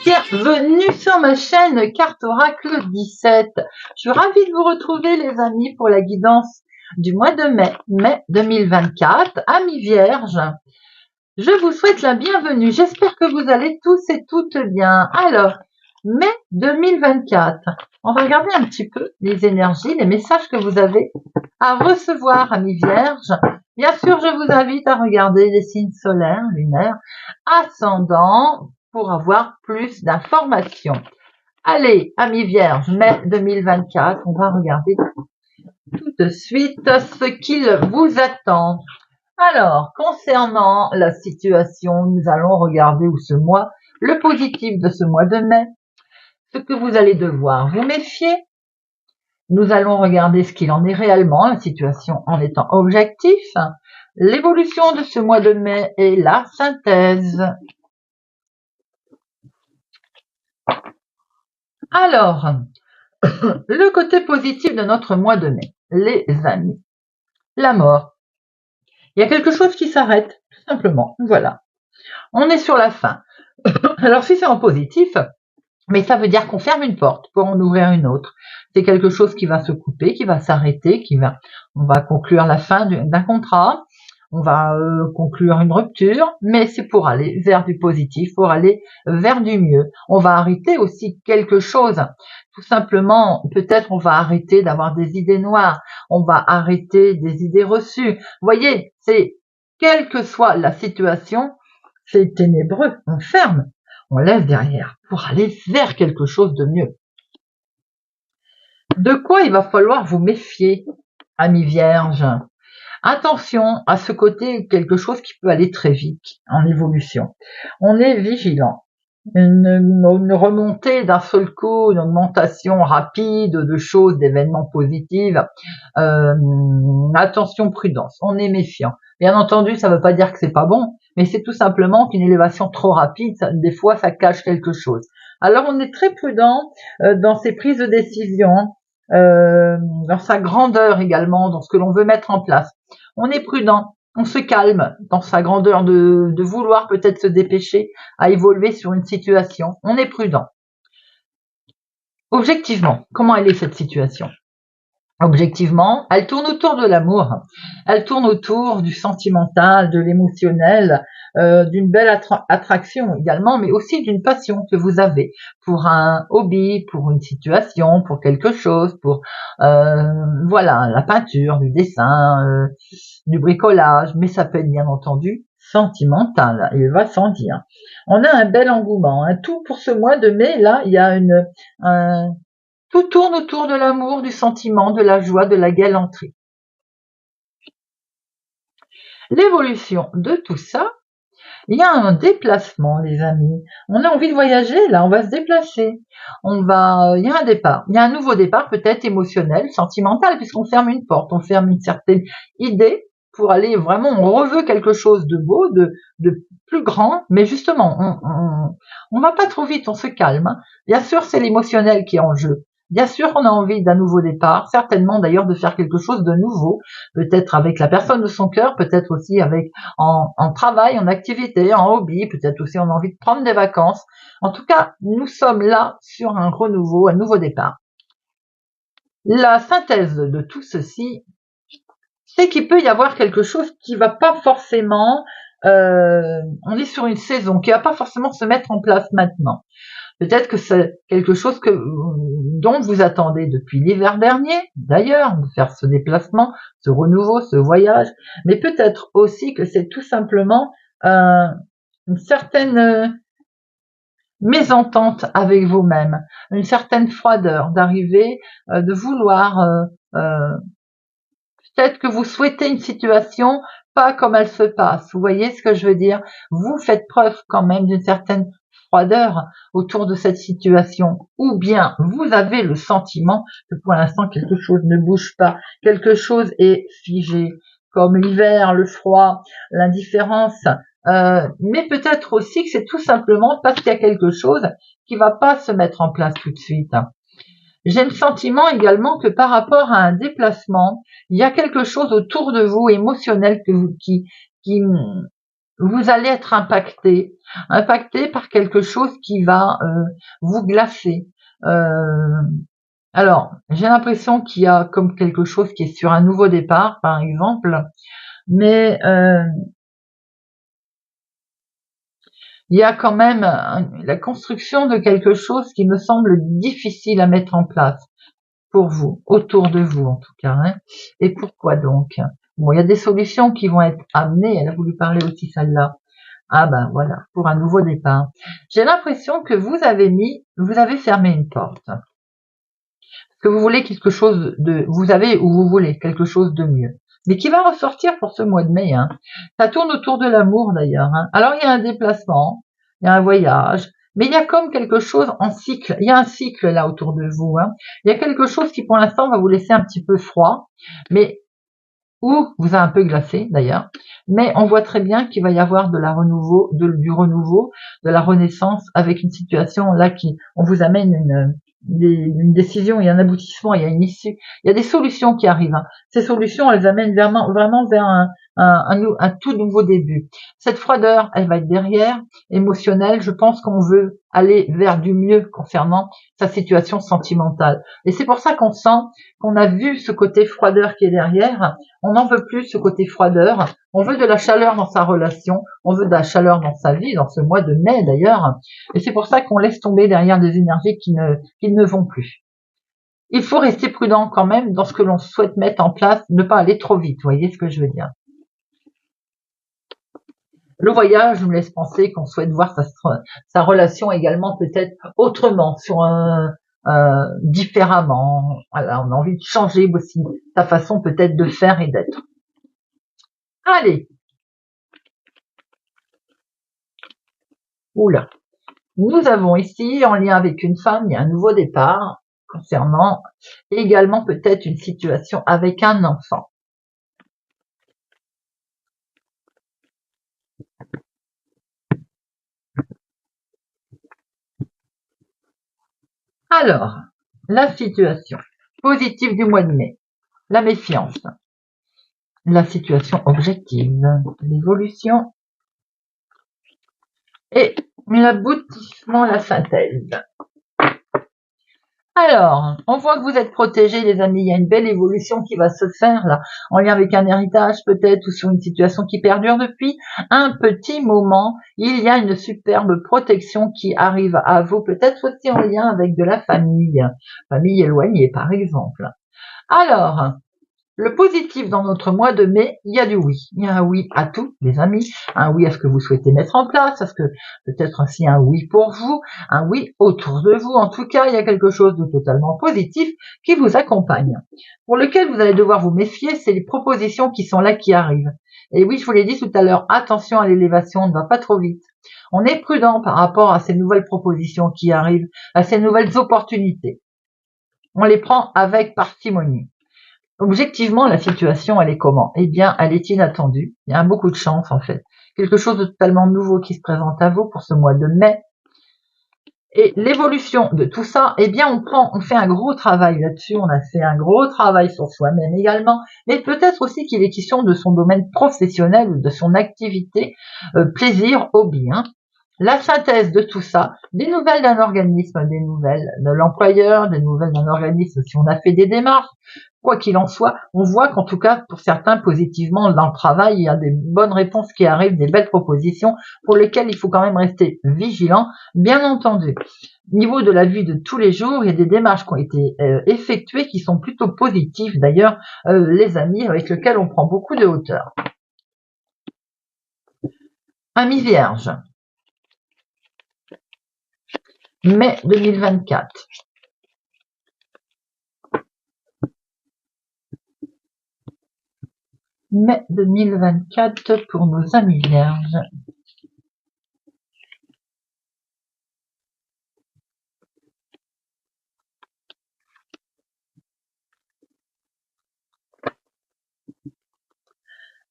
Bienvenue sur ma chaîne Carte Oracle 17. Je suis ravie de vous retrouver les amis pour la guidance du mois de mai 2024. Amis vierges, je vous souhaite la bienvenue. J'espère que vous allez tous et toutes bien. Alors, mai 2024, on va regarder un petit peu les énergies, les messages que vous avez à recevoir, amis vierges. Bien sûr, je vous invite à regarder les signes solaires, lunaires, ascendants, pour avoir plus d'informations. Allez, amis vierges, mai 2024, on va regarder tout de suite ce qu'il vous attend. Alors, concernant la situation, nous allons regarder ce mois, le positif de ce mois de mai, ce que vous allez devoir vous méfier. Nous allons regarder ce qu'il en est réellement, la situation en étant objectif, l'évolution de ce mois de mai et la synthèse. Alors, le côté positif de notre mois de mai, les amis, la mort. Il y a quelque chose qui s'arrête, tout simplement, voilà. On est sur la fin. Alors si c'est en positif, mais ça veut dire qu'on ferme une porte pour en ouvrir une autre. C'est quelque chose qui va se couper, qui va s'arrêter, on va conclure la fin d'un contrat, on va conclure une rupture, mais c'est pour aller vers du positif, pour aller vers du mieux. On va arrêter aussi quelque chose. Tout simplement, peut-être on va arrêter d'avoir des idées noires, on va arrêter des idées reçues. Vous voyez, c'est quelle que soit la situation, c'est ténébreux, on ferme. On laisse derrière pour aller vers quelque chose de mieux. De quoi il va falloir vous méfier, amis vierges? Attention à ce côté, quelque chose qui peut aller très vite en évolution. On est vigilant. Une remontée d'un seul coup, une augmentation rapide de choses, d'événements positifs. Attention, prudence, on est méfiant. Bien entendu, ça ne veut pas dire que c'est pas bon, mais c'est tout simplement qu'une élévation trop rapide, des fois, ça cache quelque chose. Alors, on est très prudent dans ses prises de décision, dans sa grandeur également, dans ce que l'on veut mettre en place. On est prudent, on se calme dans sa grandeur de vouloir peut-être se dépêcher à évoluer sur une situation. On est prudent. Objectivement, comment elle est cette situation? Objectivement, elle tourne autour de l'amour, elle tourne autour du sentimental, de l'émotionnel, d'une belle attraction également, mais aussi d'une passion que vous avez pour un hobby, pour une situation, pour quelque chose, pour voilà, la peinture, du dessin, du bricolage, mais ça peut être bien entendu sentimental, il va sans dire. On a un bel engouement, hein. Tout pour ce mois de mai, là, il y a tout tourne autour de l'amour, du sentiment, de la joie, de la galanterie. L'évolution de tout ça, il y a un déplacement, les amis. On a envie de voyager, là, on va se déplacer. Il y a un départ. Il y a un nouveau départ, peut-être émotionnel, sentimental, puisqu'on ferme une porte, on ferme une certaine idée pour aller vraiment, on reveut quelque chose de beau, de plus grand, mais justement, on va pas trop vite, on se calme. Hein. Bien sûr, c'est l'émotionnel qui est en jeu. Bien sûr qu'on a envie d'un nouveau départ, certainement d'ailleurs de faire quelque chose de nouveau, peut-être avec la personne de son cœur, peut-être aussi avec en travail, en activité, en hobby, peut-être aussi on a envie de prendre des vacances. En tout cas, nous sommes là sur un renouveau, un nouveau départ. La synthèse de tout ceci, c'est qu'il peut y avoir quelque chose qui va pas forcément, on est sur une saison qui va pas forcément se mettre en place maintenant. Peut-être que c'est quelque chose dont vous attendez depuis l'hiver dernier, d'ailleurs, de faire ce déplacement, ce renouveau, ce voyage, mais peut-être aussi que c'est tout simplement une certaine mésentente avec vous-même, une certaine froideur d'arriver, de vouloir, peut-être que vous souhaitez une situation pas comme elle se passe. Vous voyez ce que je veux dire? Vous faites preuve quand même d'une certaine froideur autour de cette situation, ou bien vous avez le sentiment que pour l'instant quelque chose ne bouge pas, quelque chose est figé, comme l'hiver, le froid, l'indifférence, mais peut-être aussi que c'est tout simplement parce qu'il y a quelque chose qui va pas se mettre en place tout de suite. J'ai le sentiment également que par rapport à un déplacement, il y a quelque chose autour de vous émotionnel qui vous allez être impacté par quelque chose qui va vous glacer. Alors, j'ai l'impression qu'il y a comme quelque chose qui est sur un nouveau départ, par exemple, mais il y a quand même la construction de quelque chose qui me semble difficile à mettre en place pour vous, autour de vous en tout cas. Hein. Et pourquoi donc? Bon, il y a des solutions qui vont être amenées, elle a voulu parler aussi celle-là. Ah ben voilà, pour un nouveau départ. J'ai l'impression que vous avez fermé une porte. Que vous voulez quelque chose vous avez ou vous voulez quelque chose de mieux. Mais qui va ressortir pour ce mois de mai. Hein. Ça tourne autour de l'amour d'ailleurs. Hein. Alors il y a un déplacement, il y a un voyage, mais il y a comme quelque chose en cycle. Il y a un cycle là autour de vous. Hein. Il y a quelque chose qui pour l'instant va vous laisser un petit peu froid, mais ou vous a un peu glacé d'ailleurs. Mais on voit très bien qu'il va y avoir du renouveau, de la renaissance avec une situation là qui, on vous amène une décision, il y a un aboutissement, il y a une issue, il y a des solutions qui arrivent. Hein. Ces solutions, elles amènent vraiment vers un tout nouveau début. Cette froideur, elle va être derrière, émotionnelle. Je pense qu'on veut aller vers du mieux concernant sa situation sentimentale. Et c'est pour ça qu'on sent qu'on a vu ce côté froideur qui est derrière. On n'en veut plus ce côté froideur. On veut de la chaleur dans sa relation. On veut de la chaleur dans sa vie, dans ce mois de mai d'ailleurs. Et c'est pour ça qu'on laisse tomber derrière des énergies qui ne vont plus. Il faut rester prudent quand même dans ce que l'on souhaite mettre en place, ne pas aller trop vite. Vous voyez ce que je veux dire? Le voyage me laisse penser qu'on souhaite voir sa relation également peut-être autrement, différemment. Voilà, on a envie de changer aussi sa façon peut-être de faire et d'être. Allez. Oula. Nous avons ici, en lien avec une femme, il y a un nouveau départ concernant également peut-être une situation avec un enfant. Alors, la situation positive du mois de mai, la méfiance, la situation objective, l'évolution et l'aboutissement, la synthèse. Alors, on voit que vous êtes protégés, les amis. Il y a une belle évolution qui va se faire là, en lien avec un héritage peut-être ou sur une situation qui perdure depuis un petit moment. Il y a une superbe protection qui arrive à vous, peut-être aussi en lien avec de la famille éloignée par exemple. Alors, le positif dans notre mois de mai, il y a du oui. Il y a un oui à tout, les amis. Un oui à ce que vous souhaitez mettre en place, à ce que peut-être ainsi un oui pour vous, un oui autour de vous. En tout cas, il y a quelque chose de totalement positif qui vous accompagne. Pour lequel vous allez devoir vous méfier, c'est les propositions qui sont là qui arrivent. Et oui, je vous l'ai dit tout à l'heure, attention à l'élévation, on ne va pas trop vite. On est prudent par rapport à ces nouvelles propositions qui arrivent, à ces nouvelles opportunités. On les prend avec parcimonie. Objectivement, la situation, elle est comment? Eh bien, elle est inattendue. Il y a beaucoup de chance, en fait. Quelque chose de totalement nouveau qui se présente à vous pour ce mois de mai. Et l'évolution de tout ça, eh bien, on fait un gros travail là-dessus. On a fait un gros travail sur soi-même également. Mais peut-être aussi qu'il est question de son domaine professionnel ou de son activité, plaisir, hobby, hein. La synthèse de tout ça, des nouvelles d'un organisme, des nouvelles de l'employeur, des nouvelles d'un organisme si on a fait des démarches, quoi qu'il en soit, on voit qu'en tout cas, pour certains, positivement, dans le travail, il y a des bonnes réponses qui arrivent, des belles propositions pour lesquelles il faut quand même rester vigilant, bien entendu. Au niveau de la vie de tous les jours, il y a des démarches qui ont été effectuées qui sont plutôt positives, d'ailleurs, les amis, avec lesquels on prend beaucoup de hauteur. Ami Vierge. Mai 2024. Mai 2024 pour nos amis vierges.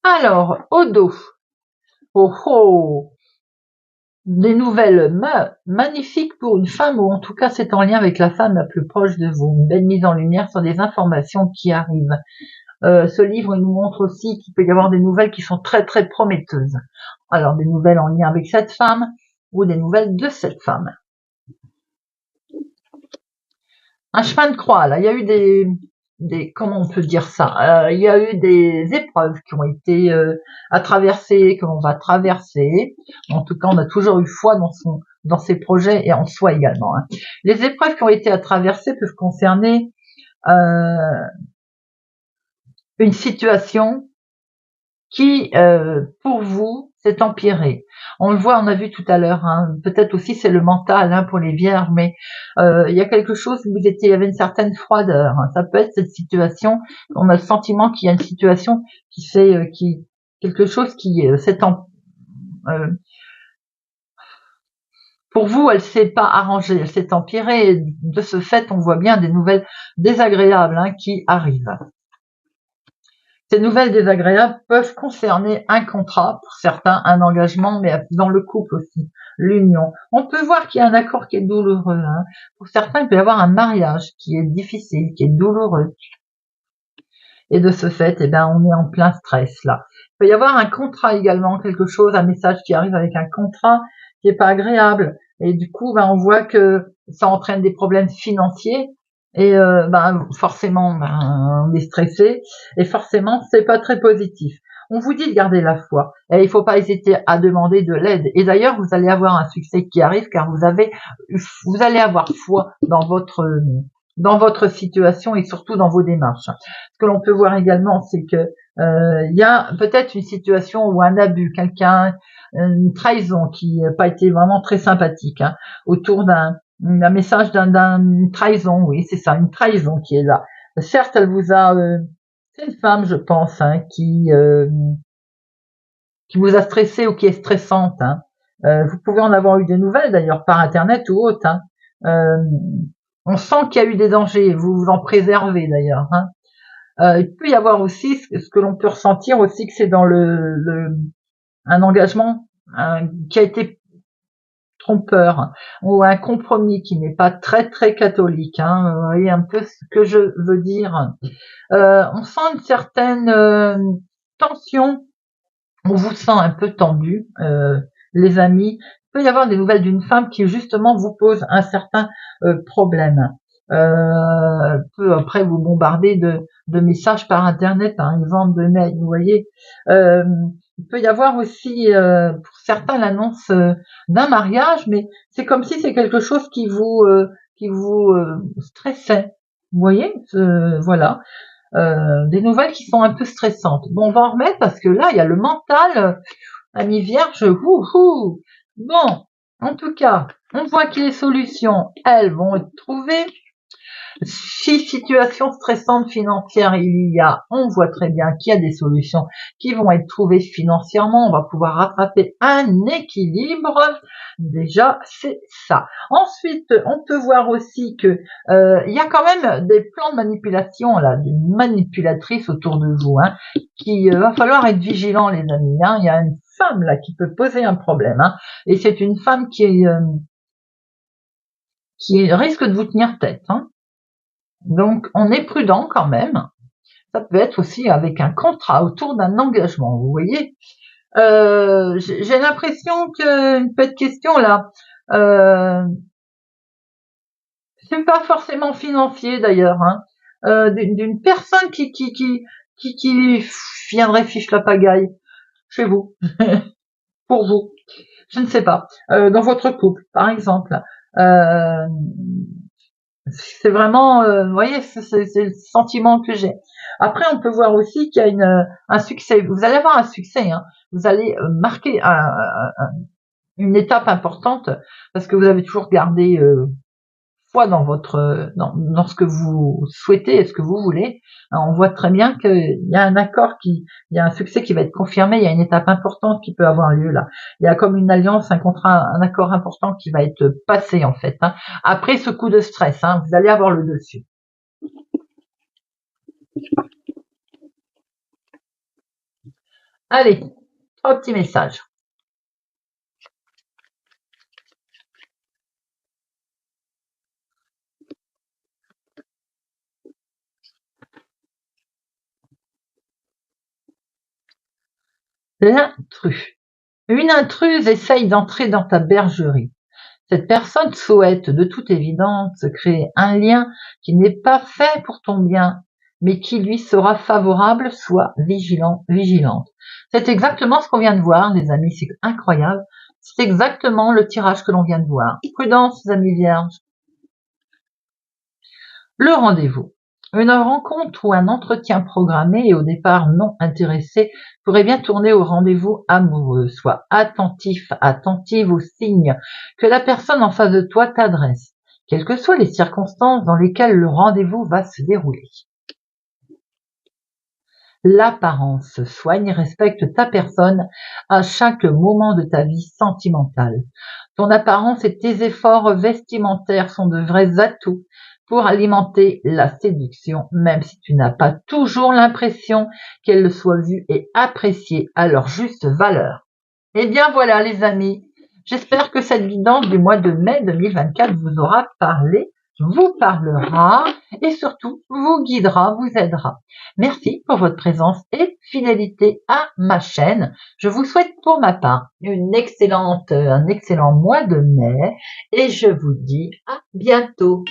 Alors, au dos. Oh oh, des nouvelles magnifiques pour une femme, ou en tout cas c'est en lien avec la femme la plus proche de vous. Une belle mise en lumière sur des informations qui arrivent. Ce livre nous montre aussi qu'il peut y avoir des nouvelles qui sont très très prometteuses. Alors des nouvelles en lien avec cette femme ou des nouvelles de cette femme. Un chemin de croix, là, il y a eu comment on peut dire ça, il y a eu des épreuves qui ont été à traverser, que l'on va traverser. En tout cas, on a toujours eu foi dans ses projets et en soi également. Hein. Les épreuves qui ont été à traverser peuvent concerner une situation qui, pour vous, s'est empirée. On le voit, on a vu tout à l'heure, hein, peut-être aussi c'est le mental hein, pour les vierges, mais il y a quelque chose, il y avait une certaine froideur. Hein. Ça peut être cette situation, on a le sentiment qu'il y a une situation quelque chose qui pour vous, elle s'est pas arrangée, elle s'est empirée. Et de ce fait, on voit bien des nouvelles désagréables hein, qui arrivent. Ces nouvelles désagréables peuvent concerner un contrat, pour certains un engagement, mais dans le couple aussi, l'union. On peut voir qu'il y a un accord qui est douloureux. Hein. Pour certains, il peut y avoir un mariage qui est difficile, qui est douloureux. Et de ce fait, eh ben, on est en plein stress là. Il peut y avoir un contrat également, quelque chose, un message qui arrive avec un contrat qui est pas agréable. Et du coup, ben, on voit que ça entraîne des problèmes financiers. Et ben, forcément, ben, on est stressé. Et forcément, c'est pas très positif. On vous dit de garder la foi. Et il faut pas hésiter à demander de l'aide. Et d'ailleurs, vous allez avoir un succès qui arrive car vous allez avoir foi dans votre situation et surtout dans vos démarches. Ce que l'on peut voir également, c'est que il y a peut-être une situation ou un abus, une trahison qui n'a pas été vraiment très sympathique, hein, autour d'un message d'une trahison, oui, c'est ça, une trahison qui est là. Certes, elle vous a, c'est une femme, je pense, hein, qui vous a stressé ou qui est stressante. Hein. Vous pouvez en avoir eu des nouvelles d'ailleurs par internet ou autre. Hein. On sent qu'il y a eu des dangers, vous vous en préservez d'ailleurs. Hein. Il peut y avoir aussi ce que l'on peut ressentir aussi que c'est dans un engagement qui a été trompeur ou un compromis qui n'est pas très très catholique. Hein, vous voyez un peu ce que je veux dire. On sent une certaine tension. On vous sent un peu tendu, les amis. Il peut y avoir des nouvelles d'une femme qui justement vous pose un certain problème. Peut après vous bombarder de messages par internet, par exemple de mails, vous voyez. Il peut y avoir aussi pour certains l'annonce d'un mariage, mais c'est comme si c'est quelque chose qui vous stressait. Vous voyez, voilà. Des nouvelles qui sont un peu stressantes. Bon, on va en remettre parce que là, il y a le mental, ami vierge, wouhou. Bon, en tout cas, on voit que les solutions, elles vont être trouvées. Si situation stressante financière il y a, on voit très bien qu'il y a des solutions qui vont être trouvées financièrement. On va pouvoir rattraper un équilibre. Déjà, c'est ça. Ensuite, on peut voir aussi que il y a quand même des plans de manipulation là, des manipulatrices autour de vous. Hein, qui va falloir être vigilant, les amis. Hein. Il y a une femme là qui peut poser un problème. Hein, et c'est une femme qui risque de vous tenir tête. Hein. Donc, on est prudent quand même. Ça peut être aussi avec un contrat autour d'un engagement, vous voyez. J'ai l'impression qu'une petite question là, c'est pas forcément financier d'ailleurs, hein, d'une personne qui viendrait fiche la pagaille chez vous, pour vous. Je ne sais pas. Dans votre couple, par exemple. Euh, C'est vraiment, vous voyez, c'est le sentiment que j'ai. Après, on peut voir aussi qu'il y a un succès. Vous allez avoir un succès. Hein. Vous allez marquer une étape importante parce que vous avez toujours gardé foi dans dans ce que vous souhaitez et ce que vous voulez. Alors, on voit très bien qu'il y a un accord il y a un succès qui va être confirmé. Il y a une étape importante qui peut avoir lieu là. Il y a comme une alliance, un contrat, un accord important qui va être passé en fait. Hein. Après ce coup de stress, hein, vous allez avoir le dessus. Allez, 3 petits messages. L'intrus. Une intruse essaye d'entrer dans ta bergerie. Cette personne souhaite de toute évidence créer un lien qui n'est pas fait pour ton bien, mais qui lui sera favorable. Sois vigilant, vigilante. C'est exactement ce qu'on vient de voir, les amis, c'est incroyable. C'est exactement le tirage que l'on vient de voir. Prudence, amis vierges. Le rendez-vous. Une rencontre ou un entretien programmé et au départ non intéressé pourrait bien tourner au rendez-vous amoureux. Sois attentif, attentive aux signes que la personne en face de toi t'adresse, quelles que soient les circonstances dans lesquelles le rendez-vous va se dérouler. L'apparence. Soigne et respecte ta personne à chaque moment de ta vie sentimentale. Ton apparence et tes efforts vestimentaires sont de vrais atouts pour alimenter la séduction, même si tu n'as pas toujours l'impression qu'elle soit vue et appréciée à leur juste valeur. Eh bien voilà les amis, j'espère que cette guidance du mois de mai 2024 vous aura parlé, vous parlera et surtout vous guidera, vous aidera. Merci pour votre présence et fidélité à ma chaîne. Je vous souhaite pour ma part un excellent mois de mai et je vous dis à bientôt.